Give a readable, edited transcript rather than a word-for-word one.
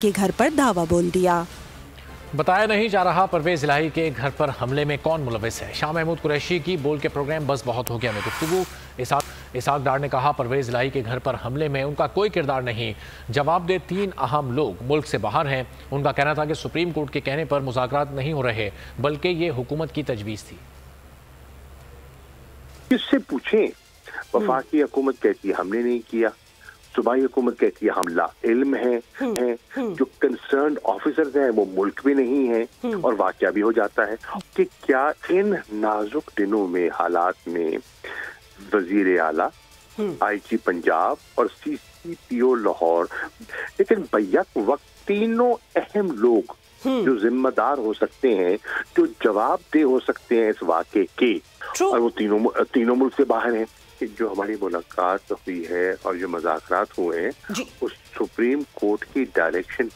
के घर पर धावा बोल दिया। बताया नहीं जा रहा परवेज इलाही के घर पर हमले में कौन मुलविस है। शाह महमूद कुरैशी की बोल के प्रोग्राम बस बहुत हो गया में गुफ्तगू। इसहाक डार ने कहा परवेज इलाही के घर पर हमले में उनका कोई किरदार नहीं। जवाब दे 3 अहम लोग मुल्क से बाहर हैं। उनका कहना था कि सुप्रीम कोर्ट के कहने पर मुज़ाकरात नहीं हो रहे बल्कि ये हुकूमत की तजवीज़ थी। किससे पूछें? वफाकी हुकूमत कहती है हमने नहीं किया, सूबाई हुकूमत कहती है हम ला इल्म है। जो कंसर्न ऑफिसर्स हैं वो मुल्क भी नहीं है और वाकया भी हो जाता है कि क्या इन नाजुक दिनों में हालात में वजीर आला, IG पंजाब और CCPO लाहौर, लेकिन बैक वक्त तीनों अहम लोग जो जिम्मेदार हो सकते हैं, जो जवाबदेह हो सकते हैं इस वाक़े के, और वो तीनों मुल्क से बाहर हैं। जो हमारी मुलाकात हुई है और जो मुज़ाकरात हुए हैं उस सुप्रीम कोर्ट की डायरेक्शन